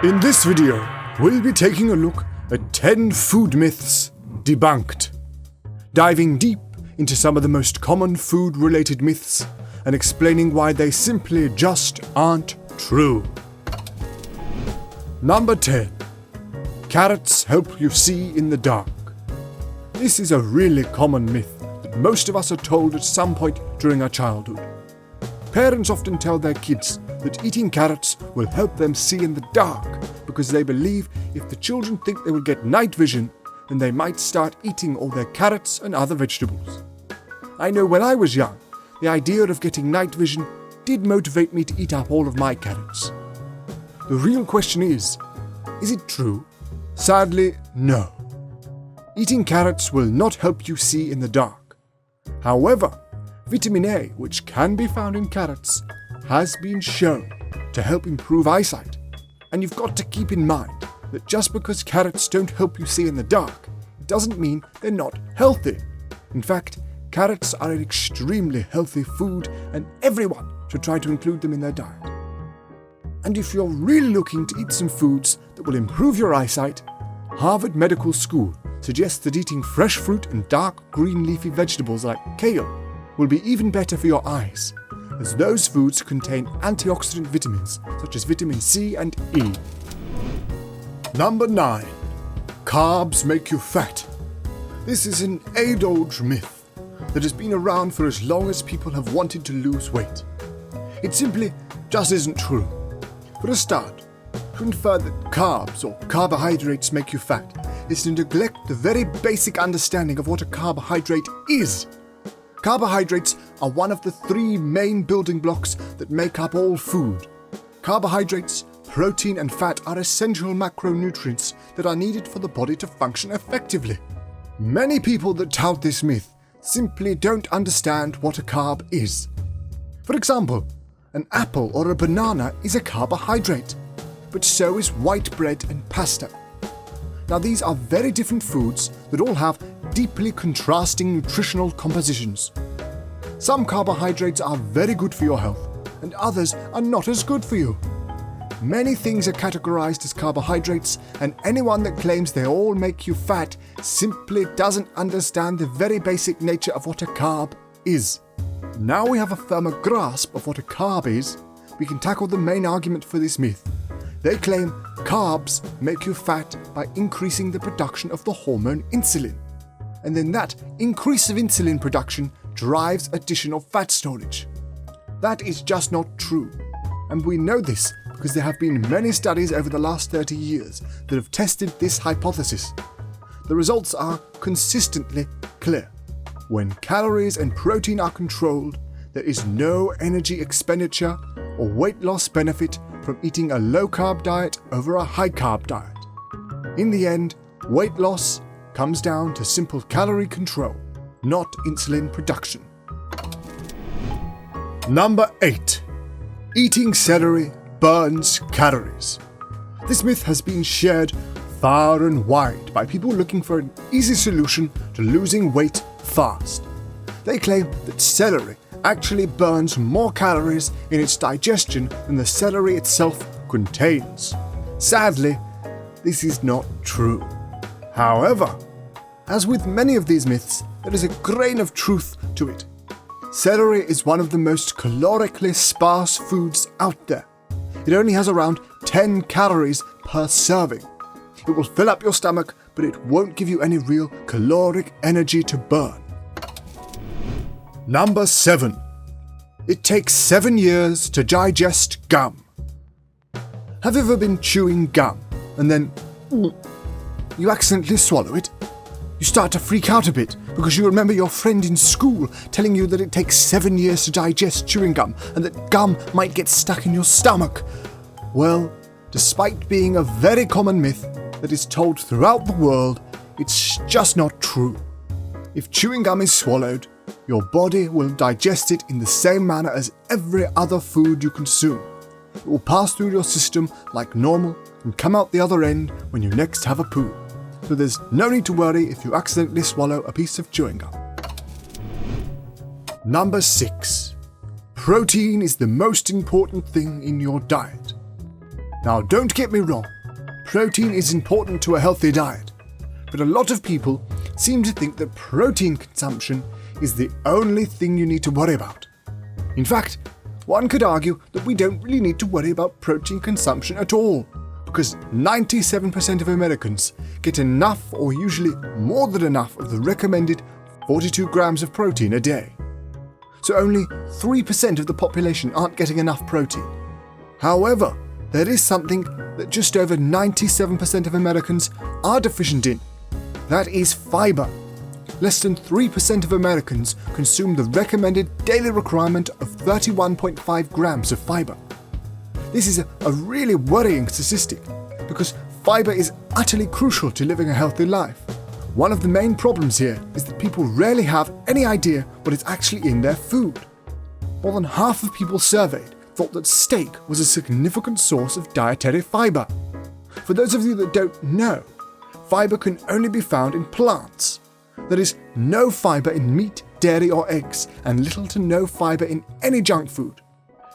In this video, we'll be taking a look at 10 food myths debunked, diving deep into some of the most common food-related myths and explaining why they simply just aren't true. Number 10. Carrots help you see in the dark. This is a really common myth that most of us are told at some point during our childhood. Parents often tell their kids that eating carrots will help them see in the dark because they believe if the children think they will get night vision, then they might start eating all their carrots and other vegetables. I know when I was young, the idea of getting night vision did motivate me to eat up all of my carrots. The real question is it true? Sadly, no. Eating carrots will not help you see in the dark. However, vitamin A, which can be found in carrots, has been shown to help improve eyesight. And you've got to keep in mind that just because carrots don't help you see in the dark, it doesn't mean they're not healthy. In fact, carrots are an extremely healthy food and everyone should try to include them in their diet. And if you're really looking to eat some foods that will improve your eyesight, Harvard Medical School suggests that eating fresh fruit and dark green leafy vegetables like kale will be even better for your eyes, as those foods contain antioxidant vitamins such as vitamin C and E. Number 9. Carbs make you fat. This is an age-old myth that has been around for as long as people have wanted to lose weight. It simply just isn't true. For a start, to infer that carbs or carbohydrates make you fat is to neglect the very basic understanding of what a carbohydrate is. Carbohydrates are one of the 3 main building blocks that make up all food. Carbohydrates, protein and fat are essential macronutrients that are needed for the body to function effectively. Many people that tout this myth simply don't understand what a carb is. For example, an apple or a banana is a carbohydrate, but so is white bread and pasta. Now these are very different foods that all have deeply contrasting nutritional compositions. Some carbohydrates are very good for your health, and others are not as good for you. Many things are categorized as carbohydrates, and anyone that claims they all make you fat simply doesn't understand the very basic nature of what a carb is. Now we have a firmer grasp of what a carb is, we can tackle the main argument for this myth. They claim carbs make you fat by increasing the production of the hormone insulin. And then that increase of insulin production drives additional fat storage. That is just not true. And we know this because there have been many studies over the last 30 years that have tested this hypothesis. The results are consistently clear. When calories and protein are controlled, there is no energy expenditure or weight loss benefit from eating a low-carb diet over a high-carb diet. In the end, weight loss comes down to simple calorie control, not insulin production. Number 8. Eating celery burns calories. This myth has been shared far and wide by people looking for an easy solution to losing weight fast. They claim that celery actually burns more calories in its digestion than the celery itself contains. Sadly, this is not true. However, as with many of these myths, there is a grain of truth to it. Celery is one of the most calorically sparse foods out there. It only has around 10 calories per serving. It will fill up your stomach, but it won't give you any real caloric energy to burn. Number 7. It takes 7 years to digest gum. Have you ever been chewing gum and then you accidentally swallow it? You start to freak out a bit because you remember your friend in school telling you that it takes 7 years to digest chewing gum and that gum might get stuck in your stomach. Well, despite being a very common myth that is told throughout the world, it's just not true. If chewing gum is swallowed, your body will digest it in the same manner as every other food you consume. It will pass through your system like normal and come out the other end when you next have a poo. So there's no need to worry if you accidentally swallow a piece of chewing gum. Number 6. Protein is the most important thing in your diet. Now don't get me wrong, protein is important to a healthy diet, but a lot of people seem to think that protein consumption is the only thing you need to worry about. In fact, one could argue that we don't really need to worry about protein consumption at all, because 97% of Americans get enough or usually more than enough of the recommended 42 grams of protein a day. So only 3% of the population aren't getting enough protein. However, there is something that just over 97% of Americans are deficient in. That is fiber. Less than 3% of Americans consume the recommended daily requirement of 31.5 grams of fiber. This is a really worrying statistic because fiber is utterly crucial to living a healthy life. One of the main problems here is that people rarely have any idea what is actually in their food. More than half of people surveyed thought that steak was a significant source of dietary fiber. For those of you that don't know, fiber can only be found in plants. There is no fiber in meat, dairy or eggs, and little to no fiber in any junk food.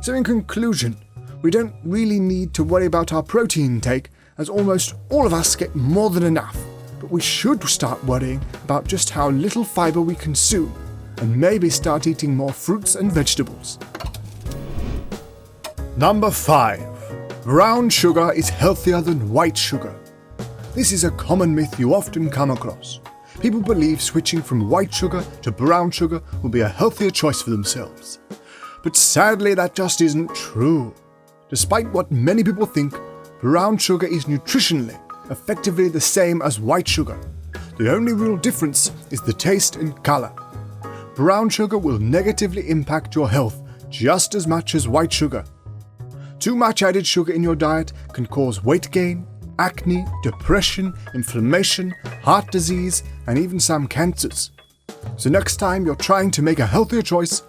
So in conclusion, we don't really need to worry about our protein intake, as almost all of us get more than enough. But we should start worrying about just how little fiber we consume, and maybe start eating more fruits and vegetables. Number 5. Brown sugar is healthier than white sugar. This is a common myth you often come across. People believe switching from white sugar to brown sugar will be a healthier choice for themselves. But sadly, that just isn't true. Despite what many people think, brown sugar is nutritionally effectively the same as white sugar. The only real difference is the taste and color. Brown sugar will negatively impact your health just as much as white sugar. Too much added sugar in your diet can cause weight gain, acne, depression, inflammation, heart disease, and even some cancers. So next time you're trying to make a healthier choice,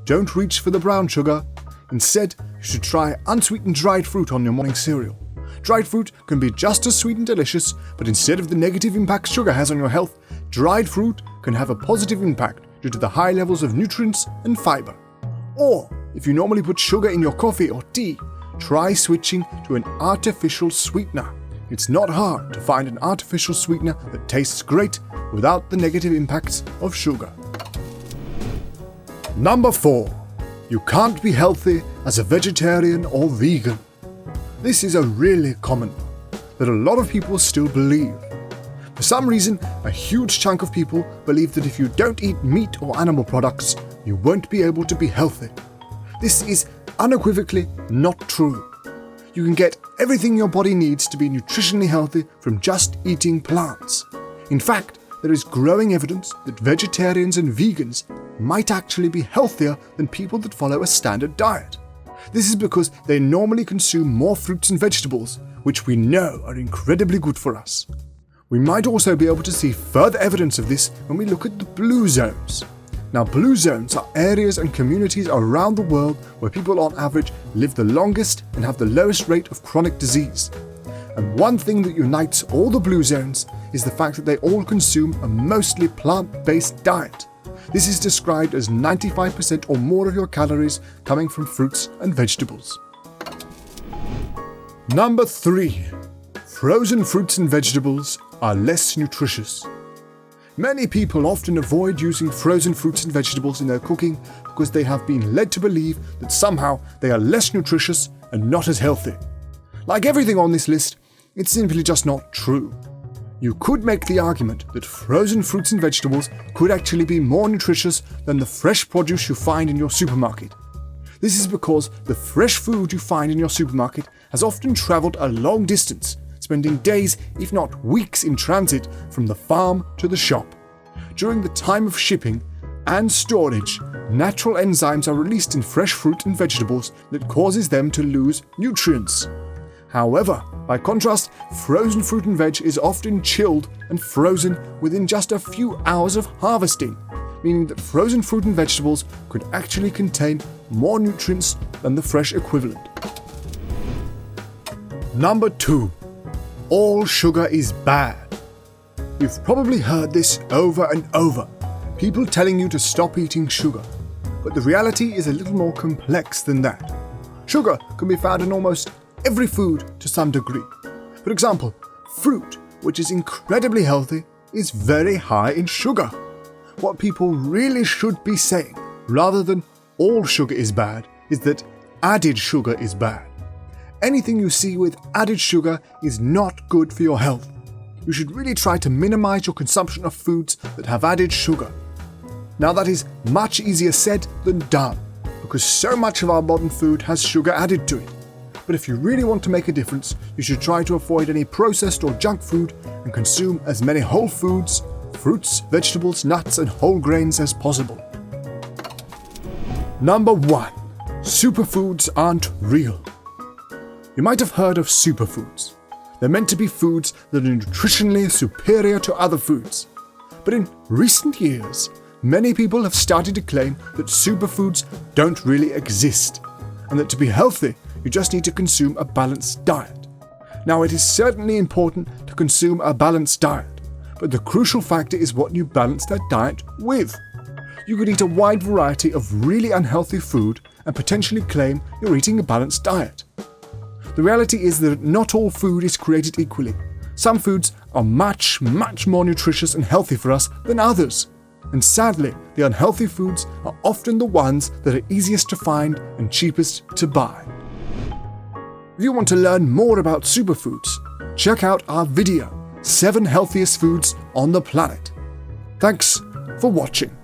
don't reach for the brown sugar. Instead, you should try unsweetened dried fruit on your morning cereal. Dried fruit can be just as sweet and delicious, but instead of the negative impact sugar has on your health, dried fruit can have a positive impact due to the high levels of nutrients and fiber. Or, if you normally put sugar in your coffee or tea, try switching to an artificial sweetener. It's not hard to find an artificial sweetener that tastes great without the negative impacts of sugar. Number 4. You can't be healthy as a vegetarian or vegan. This is a really common one that a lot of people still believe. For some reason, a huge chunk of people believe that if you don't eat meat or animal products, you won't be able to be healthy. This is unequivocally not true. You can get everything your body needs to be nutritionally healthy from just eating plants. In fact, there is growing evidence that vegetarians and vegans might actually be healthier than people that follow a standard diet. This is because they normally consume more fruits and vegetables, which we know are incredibly good for us. We might also be able to see further evidence of this when we look at the blue zones. Now, blue zones are areas and communities around the world where people on average live the longest and have the lowest rate of chronic disease. And one thing that unites all the blue zones is the fact that they all consume a mostly plant-based diet. This is described as 95% or more of your calories coming from fruits and vegetables. Number 3. Frozen fruits and vegetables are less nutritious. Many people often avoid using frozen fruits and vegetables in their cooking because they have been led to believe that somehow they are less nutritious and not as healthy. Like everything on this list, it's simply just not true. You could make the argument that frozen fruits and vegetables could actually be more nutritious than the fresh produce you find in your supermarket. This is because the fresh food you find in your supermarket has often traveled a long distance, spending days, if not weeks, in transit from the farm to the shop. During the time of shipping and storage, natural enzymes are released in fresh fruit and vegetables that causes them to lose nutrients. However, by contrast, frozen fruit and veg is often chilled and frozen within just a few hours of harvesting, meaning that frozen fruit and vegetables could actually contain more nutrients than the fresh equivalent. Number 2. All sugar is bad. You've probably heard this over and over, people telling you to stop eating sugar. But the reality is a little more complex than that. Sugar can be found in almost every food to some degree. For example, fruit, which is incredibly healthy, is very high in sugar. What people really should be saying, rather than all sugar is bad, is that added sugar is bad. Anything you see with added sugar is not good for your health. You should really try to minimize your consumption of foods that have added sugar. Now that is much easier said than done, because so much of our modern food has sugar added to it. But if you really want to make a difference, you should try to avoid any processed or junk food and consume as many whole foods, fruits, vegetables, nuts, and whole grains as possible. Number 1. Superfoods aren't real. You might have heard of superfoods. They're meant to be foods that are nutritionally superior to other foods. But in recent years, many people have started to claim that superfoods don't really exist, and that to be healthy, you just need to consume a balanced diet. Now, it is certainly important to consume a balanced diet, but the crucial factor is what you balance that diet with. You could eat a wide variety of really unhealthy food and potentially claim you're eating a balanced diet. The reality is that not all food is created equally. Some foods are much more nutritious and healthy for us than others. And sadly, the unhealthy foods are often the ones that are easiest to find and cheapest to buy. If you want to learn more about superfoods, check out our video, 7 Healthiest Foods on the Planet. Thanks for watching.